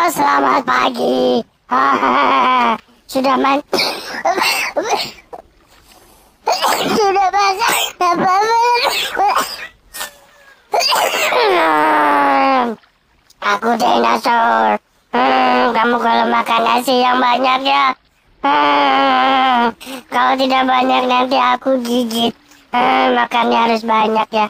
Selamat pagi. Hahaha. Sudah sudah masak apa? Aku dinosaur. Kamu kalau makan nasi yang banyak ya. Kalau tidak banyak nanti aku gigit. Makannya harus banyak ya.